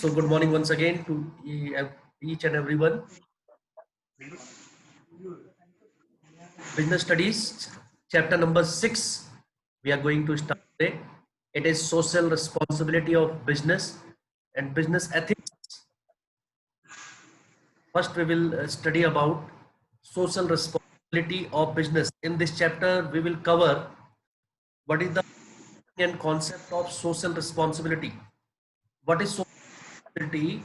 So good morning once again to each and everyone. Business Studies, chapter number 6. We are going to start today. It is social responsibility of business and business ethics. First, we will study about social responsibility of business. In this chapter, we will cover what is the and concept of social responsibility. What is social responsibility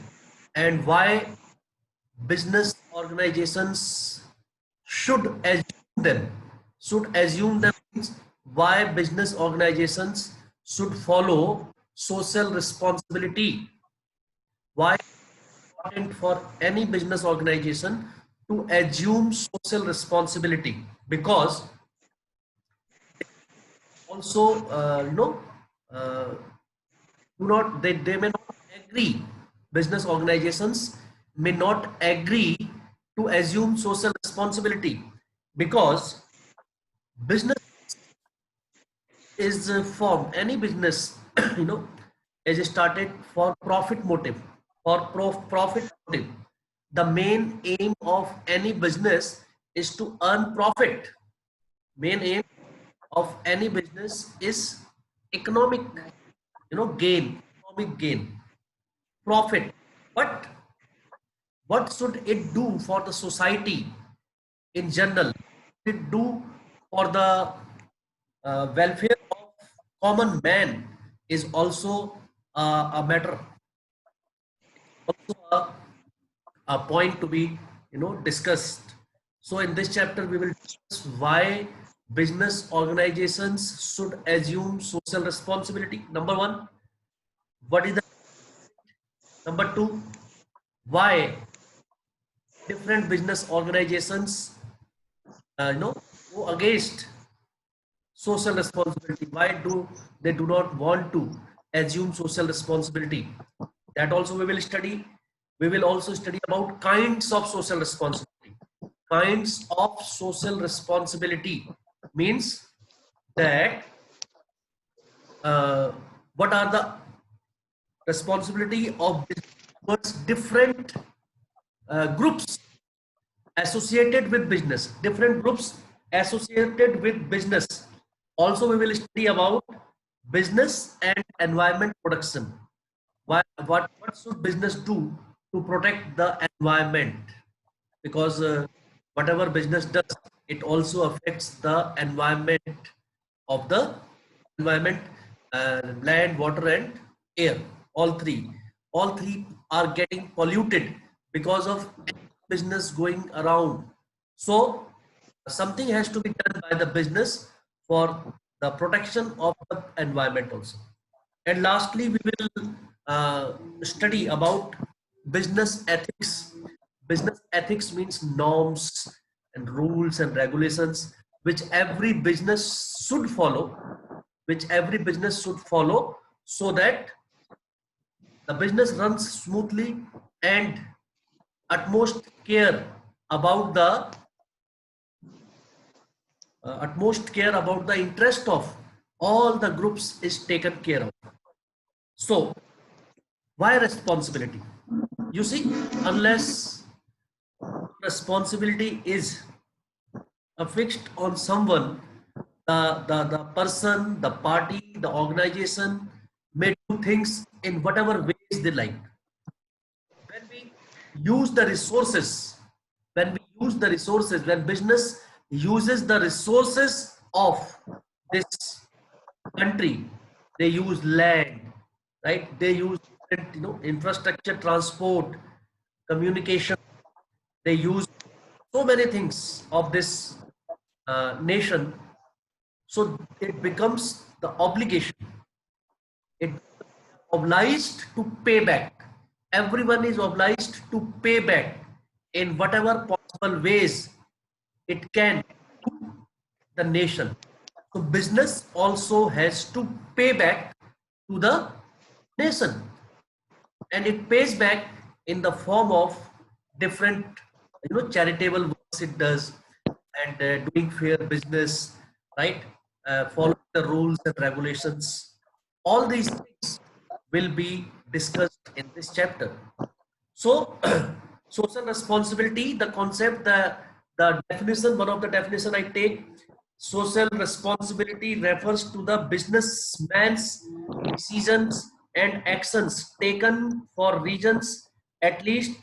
and why business organizations should assume them means why business organizations should follow social responsibility, why it's important for any business organization to assume social responsibility, because also uh, they may not agree, business organizations may not agree to assume social responsibility, because business is formed, any business you know is started for profit motive, profit motive. The main aim of any business is to earn profit. Main aim of any business is economic, gain, economic gain, profit. But what should it do for the society in general? It do for the welfare of common man is also a matter, also a point to be discussed. So in this chapter we will discuss why business organizations should assume social responsibility. Number one, what is the number two, why different business organizations go against social responsibility, why they do not want to assume social responsibility. That also we will study. We will also study about kinds of social responsibility. Kinds of social responsibility means that uh, what are the responsibility of towards different groups associated with business, different groups associated with business. Also we will study about business and environment protection. What should business do to protect the environment? Because whatever business does, it also affects the environment of the environment, land, water, and air. All three are getting polluted because of business going around. So something has to be done by the business for the protection of the environment also. And lastly, we will study about business ethics. Business ethics means norms and rules and regulations which every business should follow, so that the business runs smoothly, and utmost care about the utmost care about the interest of all the groups is taken care of. So why responsibility? You see, unless responsibility is affixed on someone, the person, the party, the organization may do things in whatever ways they like. When we use the resources, when business uses the resources of this country, they use land, right? They use infrastructure, transport, communication. They use so many things of this nation. So it becomes the obligation, it obliged to pay back. Everyone is obliged to pay back in whatever possible ways it can to the nation. So business also has to pay back to the nation, and it pays back in the form of different charitable works it does, and doing fair business, right? Following the rules and regulations, all these things will be discussed in this chapter. So, social responsibility, the concept, the definition, one of the definition I take, social responsibility refers to the businessman's decisions and actions taken for reasons at least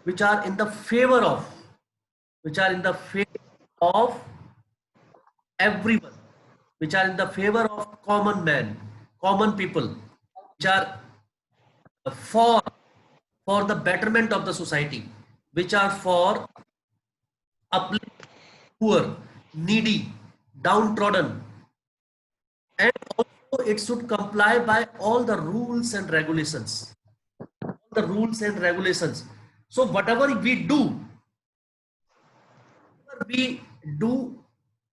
which are in the favor of, which are in the favor of everyone, which are in the favor of common man, common people, which are for for the betterment of the society, which are for uplift poor, needy, downtrodden, and also it should comply by all the rules and regulations. All the rules and regulations. So whatever we do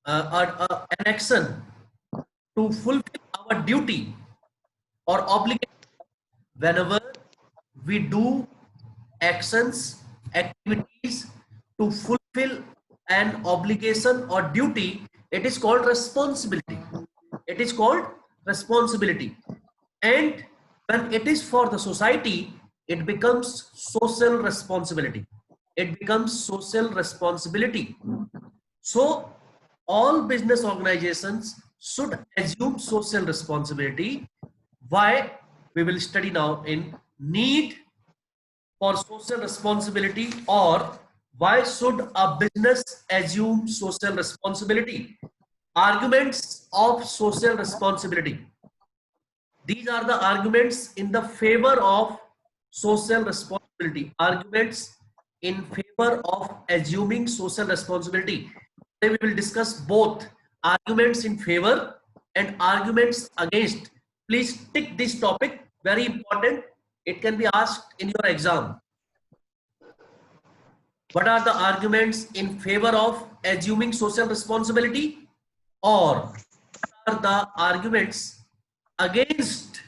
an action to fulfill our duty or obligation. Whenever we do actions, activities to fulfill an obligation or duty, it is called responsibility. It is called responsibility. And when it is for the society, it becomes social responsibility. It becomes social responsibility. So all business organizations should assume social responsibility. Why? We will study now in need for social responsibility, or why should a business assume social responsibility? Arguments of social responsibility. These are the arguments in the favor of social responsibility. Arguments in favor of assuming social responsibility. Today we will discuss both arguments in favor and arguments against. Please tick this topic, very important. It can be asked in your exam. What are the arguments in favor of assuming social responsibility, or what are the arguments against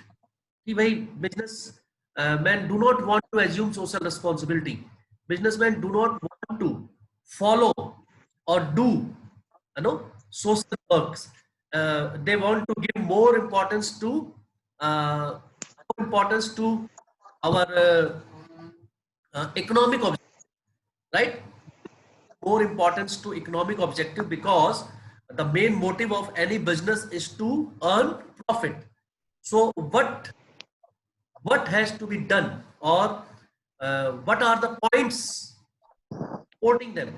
कि भाई business men do not want to assume social responsibility. Businessmen do not want to follow or do social works. They want to give more importance to uh, our economic objective, right? More importance to economic objective, because the main motive of any business is to earn profit. So what has to be done, or what are the points supporting them,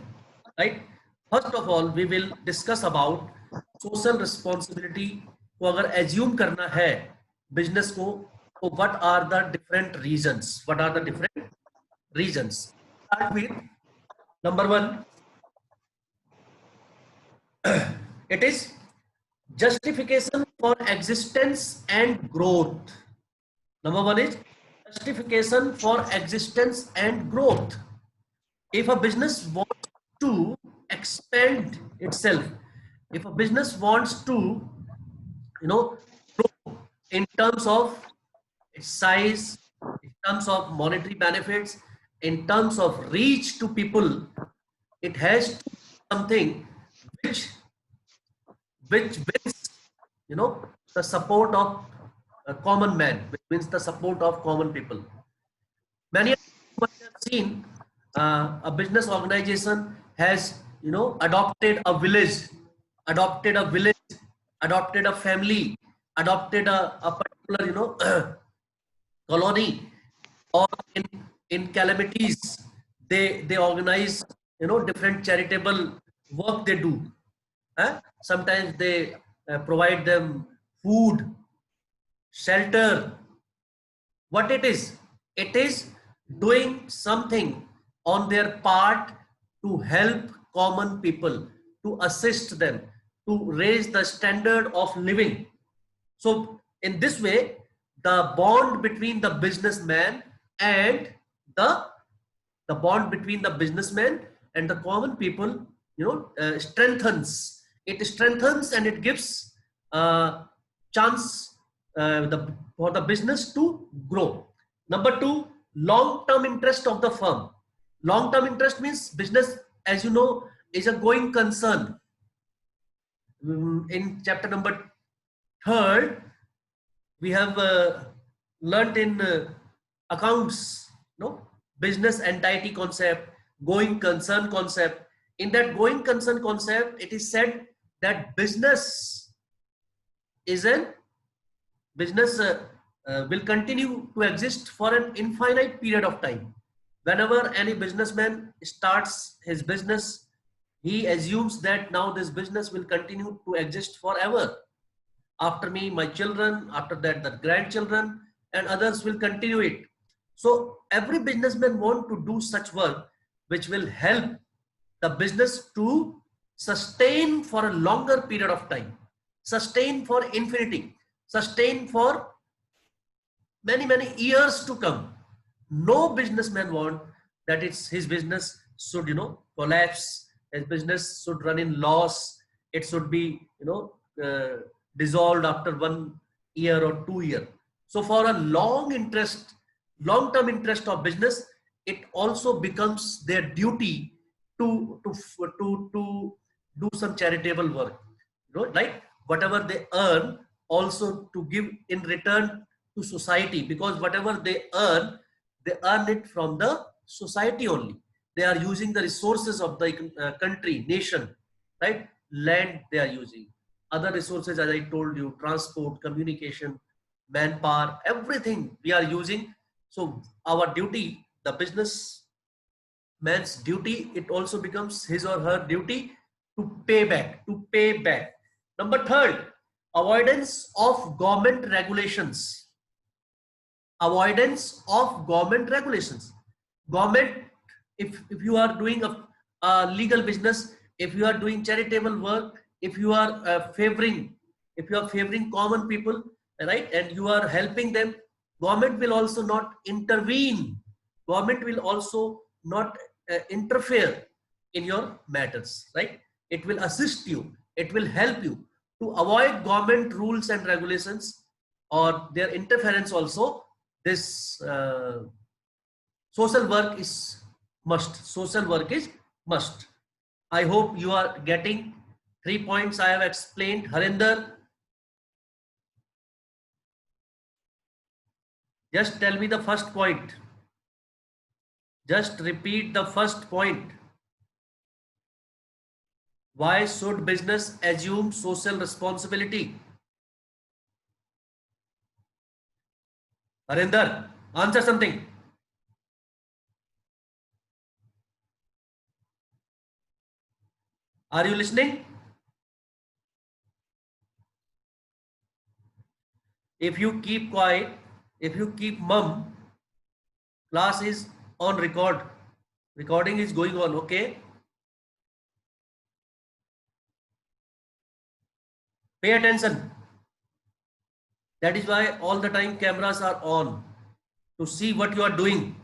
right? First of all, we will discuss about social responsibility को अगर assume करना है business को, तो what are the different reasons? What are the different reasons? Start with number one. It is justification for existence and growth. Number one is justification for existence and growth. If a business wants to expand itself, if a business wants to, grow in terms of its size, in terms of monetary benefits, in terms of reach to people, it has to do something which wins, the support of a common man, which wins the support of common people. Many of you might have seen a business organization has, adopted a village, adopted a village, adopted a family, adopted a particular, colony, or in calamities, they organize, different charitable work they do. Sometimes they provide them food, shelter. What it is doing something on their part to help common people, to assist them, to raise the standard of living. So in this way, the bond between the businessman and the bond between the businessman and the common people, strengthens. It strengthens and it gives chance for the business to grow. Number two, long-term interest of the firm. Long-term interest means business, as you know, is a going concern. In chapter number 3, we have learnt in accounts, no, business entity concept, going concern concept. In that going concern concept, it is said that is an business will continue to exist for an infinite period of time. Whenever any businessman starts his business, he assumes that now this business will continue to exist forever. After me, my children, after that, the grandchildren, and others will continue it. So every businessman want to do such work which will help the business to sustain for a longer period of time, sustain for infinity, sustain for many years to come. No businessman want that it's his business should collapse, his business should run in loss, it should be dissolved after 1 year or 2 year. So for a long term interest of business, it also becomes their duty to do some charitable work, like whatever they earn also to give in return to society, because whatever they earn it from the society only. They are using the resources of the country, nation, right? Land they are using, other resources, as I told you, transport, communication, manpower, everything we are using. So our duty, the business man's duty, it also becomes his or her duty to pay back. Number third, avoidance of government regulations. Avoidance of government regulations. Government, if you are doing a legal business, if you are doing charitable work, if you are favoring common people, right, and you are helping them, government will also not intervene. Government will also not interfere in your matters, right? It will assist you, it will help you to avoid government rules and regulations or their interference also. This social work is must. Social work is must. I hope you are getting 3 points I have explained. Harinder, just tell me the first point. Just repeat the first point. Why should business assume social responsibility? Harinder, answer something. Are you listening? If you keep quiet, if you keep mum, class is on record. Recording is going on, okay? Pay attention. That is why all the time cameras are on to see what you are doing.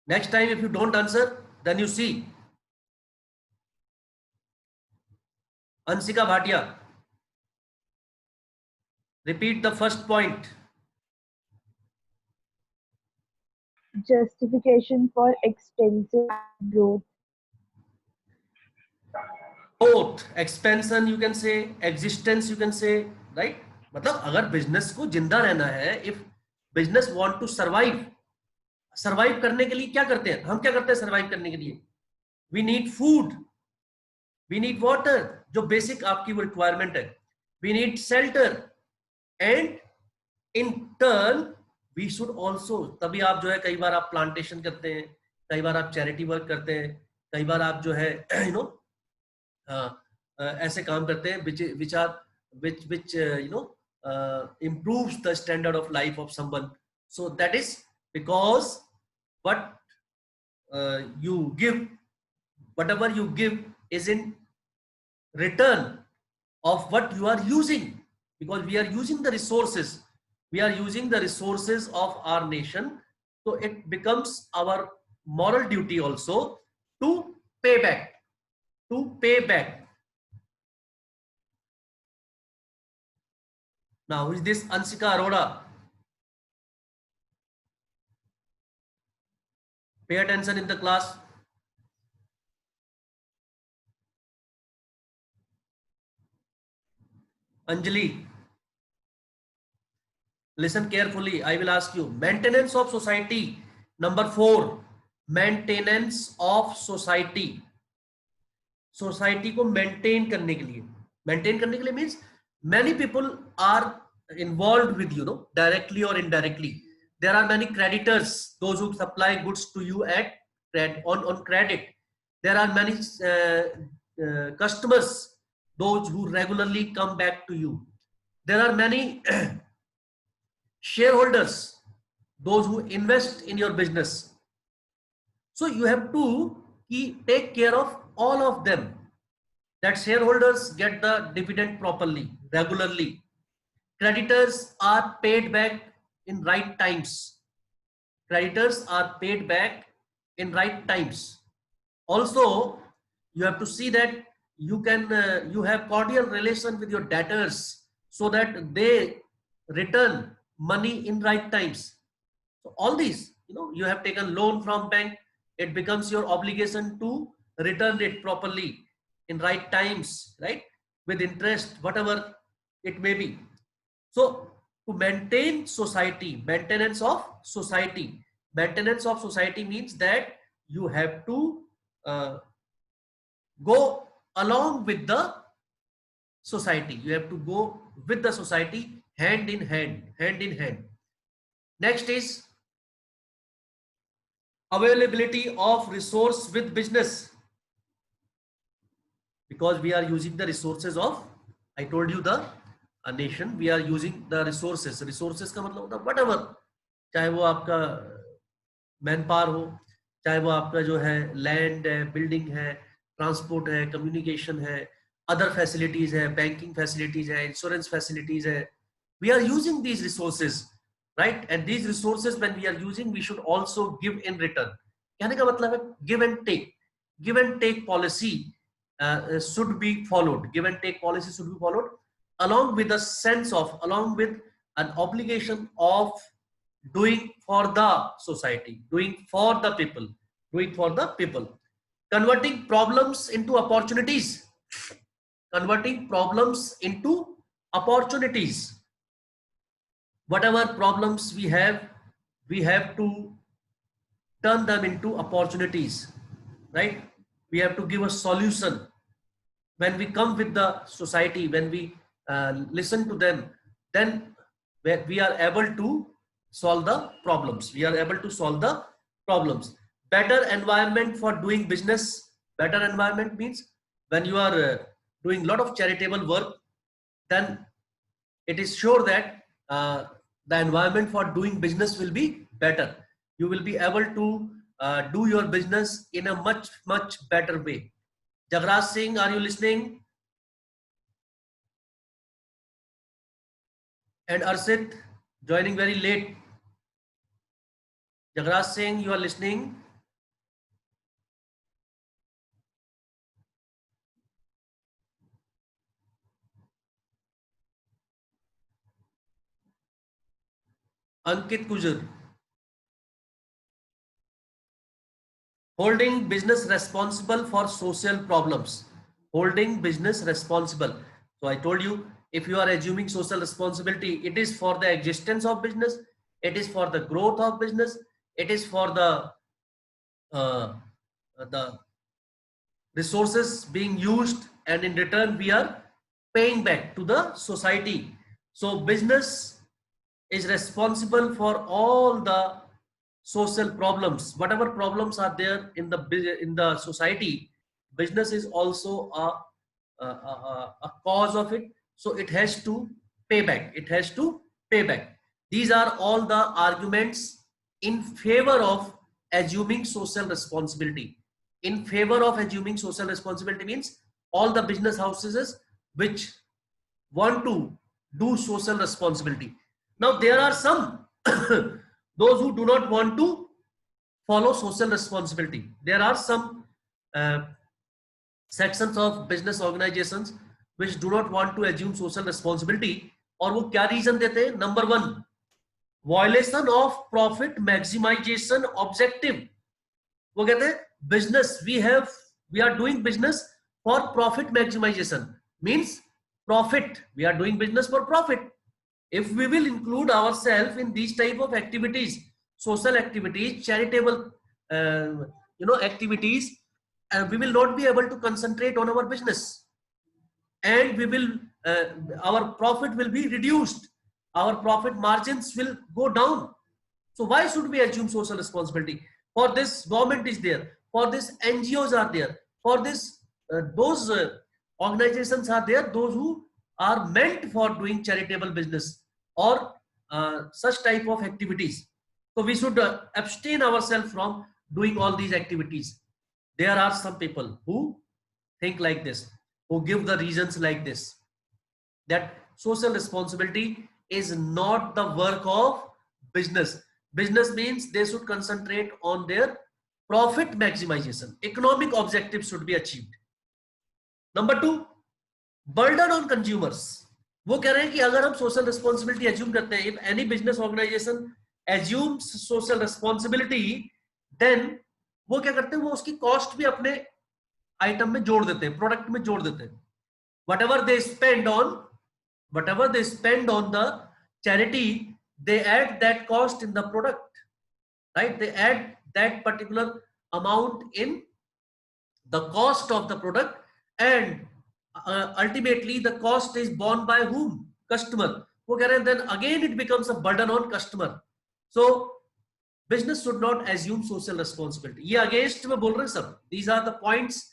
Next time, if you don't answer, then you see. Ansika Bhatia, repeat the first point. Justification for expensive growth. Both expansion you can say, existence you can say, right? मतलब अगर business को जिंदा रहना है, if business want to survive, survive करने के लिए क्या करते हैं हम, क्या करते हैं सर्वाइव करने के लिए? We need food, we need water, जो बेसिक आपकी वो रिक्वायरमेंट है. We need shelter and in turn we should also. तभी आप जो है कई बार आप प्लांटेशन करते हैं, कई बार आप चैरिटी वर्क करते हैं, कई बार आप जो है ऐसे काम करते हैं which improves the standard of life of someone. So that is because what you give, whatever you give is in return of what you are using, because we are using the resources, of our nation. So it becomes our moral duty also to pay back, Now, who is this Ansika Arora? Pay attention in the class. Anjali, Listen carefully. I will ask you. Maintenance of society. Number 4. Maintenance of society. Society को maintain करने के लिए, maintain करने के लिए means many people are involved with you know directly or indirectly. There are many creditors, those who supply goods to you at on credit. There are many customers, those who regularly come back to you. There are many shareholders, those who invest in your business. So you have to take care of all of them, that shareholders get the dividend properly, regularly. Creditors are paid back in right times. Creditors are paid back in right times. Also, you have to see that you can you have cordial relation with your debtors so that they return money in right times. So all these, you have taken loan from bank, it becomes your obligation to return it properly in right times, right, with interest, whatever it may be. So to maintain society, maintenance of society means that you have to go along with the society. You have to go with the society, hand in hand. Next is availability of resource with business, because we are using the resources of, I told you, the nation. We are using the resources का मतलब होता है whatever, चाहे वो आपका man power हो, चाहे वो आपका जो है लैंड है, बिल्डिंग है, ट्रांसपोर्ट है, कम्युनिकेशन है, अदर फैसिलिटीज है, बैंकिंग फैसिलिटीज है, इंश्योरेंस फैसिलिटीज है. We are using these resources, right? And these resources, when we are using, we should also give in return. कहने का मतलब है give and take policy should be followed. Give and take policy should be followed along with a sense of, along with an obligation of doing for the society, doing for the people. Converting problems into opportunities. Whatever problems we have to turn them into opportunities, right? We have to give a solution. When we come with the society, when we listen to them, then we are able to solve the problems. Better environment for doing business. Better environment means when you are doing a lot of charitable work, then it is sure that the environment for doing business will be better. You will be able to do your business in a much better way. Jagraj Singh, are you listening? And Arsit, joining very late. Jagraj Singh, you are listening? Ankit Kujar. Holding business responsible for social problems. Holding business responsible. So I told you, if you are assuming social responsibility, it is for the existence of business, it is for the growth of business, it is for the resources being used, and in return we are paying back to the society. So business is responsible for all the social problems. Whatever problems are there in the society, business is also a cause of it. So it has to pay back. These are all the arguments in favor of assuming social responsibility. In favor of assuming social responsibility means all the business houses which want to do social responsibility. Now there are some those who do not want to follow social responsibility. There are some sections of business organizations which do not want to assume social responsibility. और वो क्या reason देते हैं? Number 1, violation of profit maximisation objective. वो कहते हैं business we are doing business for profit maximisation, means profit, we are doing business for profit. If we will include ourselves in these type of activities, social activities, charitable, activities, we will not be able to concentrate on our business, and we will, our profit will be reduced. Our profit margins will go down. So why should we assume social responsibility? For this, government is there. For this, NGOs are there. For this, those organizations are there. Those who are meant for doing charitable business or such type of activities. So we should abstain ourselves from doing all these activities. There are some people who think like this, who give the reasons like this, that social responsibility is not the work of business. Business means they should concentrate on their profit maximization. Economic objectives should be achieved. Number two, burden on consumers. वो कह रहे हैं कि अगर हम social responsibility assume करते हैं, if any business organisation assumes social responsibility, then वो क्या करते हैं, वो उसकी कॉस्ट भी अपने आइटम में जोड़ देते हैं, प्रोडक्ट में जोड़ देते हैं. whatever they spend on whatever they spend on the charity, they add that cost in the product, right? They add that particular amount in the cost of the product, and ultimately the cost is borne by whom? Customer. वो कह रहे हैं, then again it becomes a burden on customer. So business should not assume social responsibility. ये against में बोल रहे हैं सब. These are the points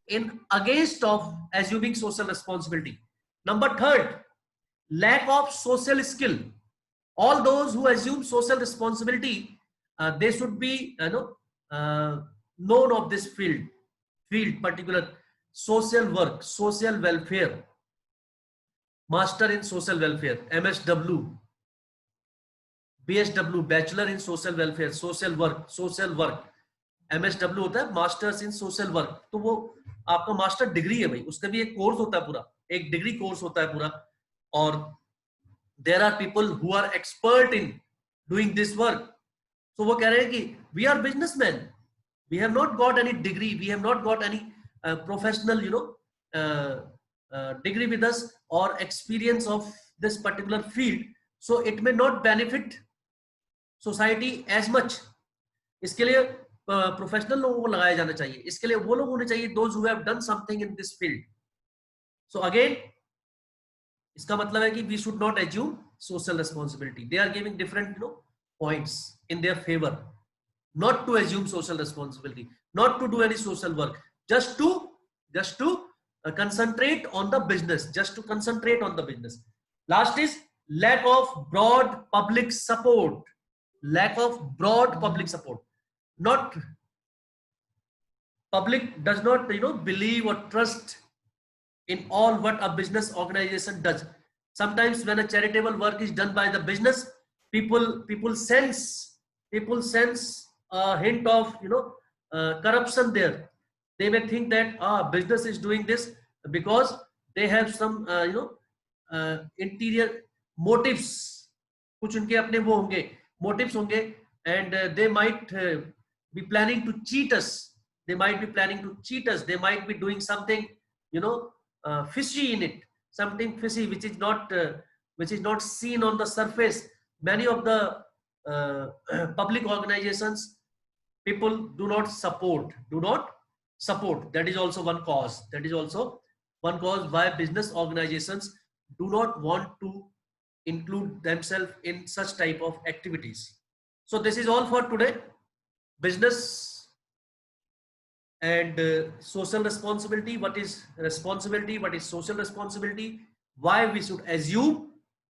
in against of assuming social responsibility. Number third, lack of social skill. All those who assume social responsibility, they should be known of this field particular social work, social welfare, master in social welfare, MSW, BSW, bachelor in social welfare, social work. MSW होता है masters in social work. तो वो आपका master degree है भाई, उसका भी एक कोर्स होता है पूरा, एक डिग्री कोर्स होता है पूरा. और there are people who are expert in doing this work. तो वो कह रहे हैं कि we are businessman, we have not got any degree, we have not got any professional degree with us or experience of this particular field, so it may not benefit society as much. इसके लिए professional लोगों को लगाया जाना चाहिए. इसके लिए वो लोग होने चाहिए those who have done something in this field. So again, इसका मतलब है कि we should not assume social responsibility. They are giving different points in their favor not to assume social responsibility, not to do any social work, just to concentrate on the business, just to concentrate on the business. Last is lack of broad public support. Lack of broad public support. Not public does not believe or trust in all what a business organization does. Sometimes when a charitable work is done by the business, people sense a hint of corruption there. They may think that business is doing this because they have some interior motives. कुछ उनके अपने वो होंगे, motives होंगे, and they might be planning to cheat us. They might be planning to cheat us. They might be doing something fishy in it, something fishy which is not seen on the surface. Many of the public organizations, people do not support. That is also one cause. Why business organizations do not want to include themselves in such type of activities. So this is all for today. Business and social responsibility. What is responsibility? What is social responsibility? Why we should assume,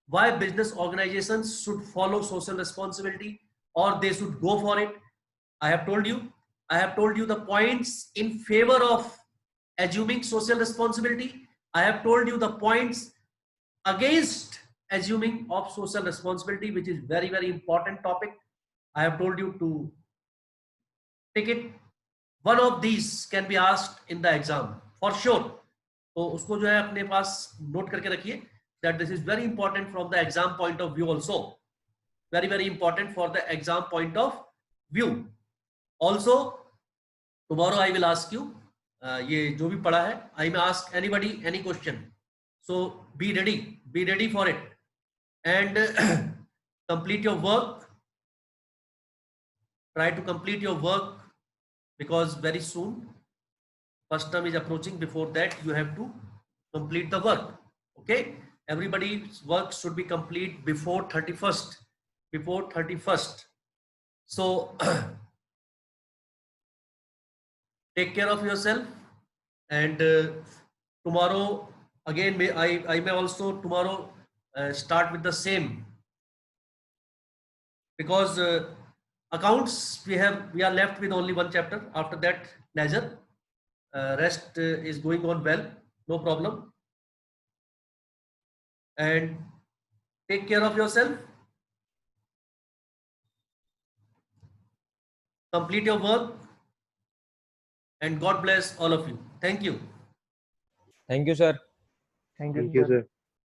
why business organizations should follow social responsibility or they should go for it. I have told you the points in favor of assuming social responsibility. I have told you the points against assuming of social responsibility, which is very, very important topic. I have told you to take it. One of these can be asked in the exam for sure. तो उसको जो है अपने पास note करके रखिए that this is very important from the exam point of view also. Very, very important for the exam point of view. Also, tomorrow I will ask you ये जो भी पढ़ा है, I may ask anybody any question. So be ready for it. and complete your work. Try to complete your work, because very soon first term is approaching. Before that, you have to complete the work. Okay, everybody's work should be complete before 31st. Before 31st. So take care of yourself, and tomorrow again I may also tomorrow start with the same, because accounts we are left with only one chapter. After that, ledger, rest is going on well, no problem. And take care of yourself, complete your work, and God bless all of you. Thank you. Thank you, sir. Thank you, Thank you, sir. sir.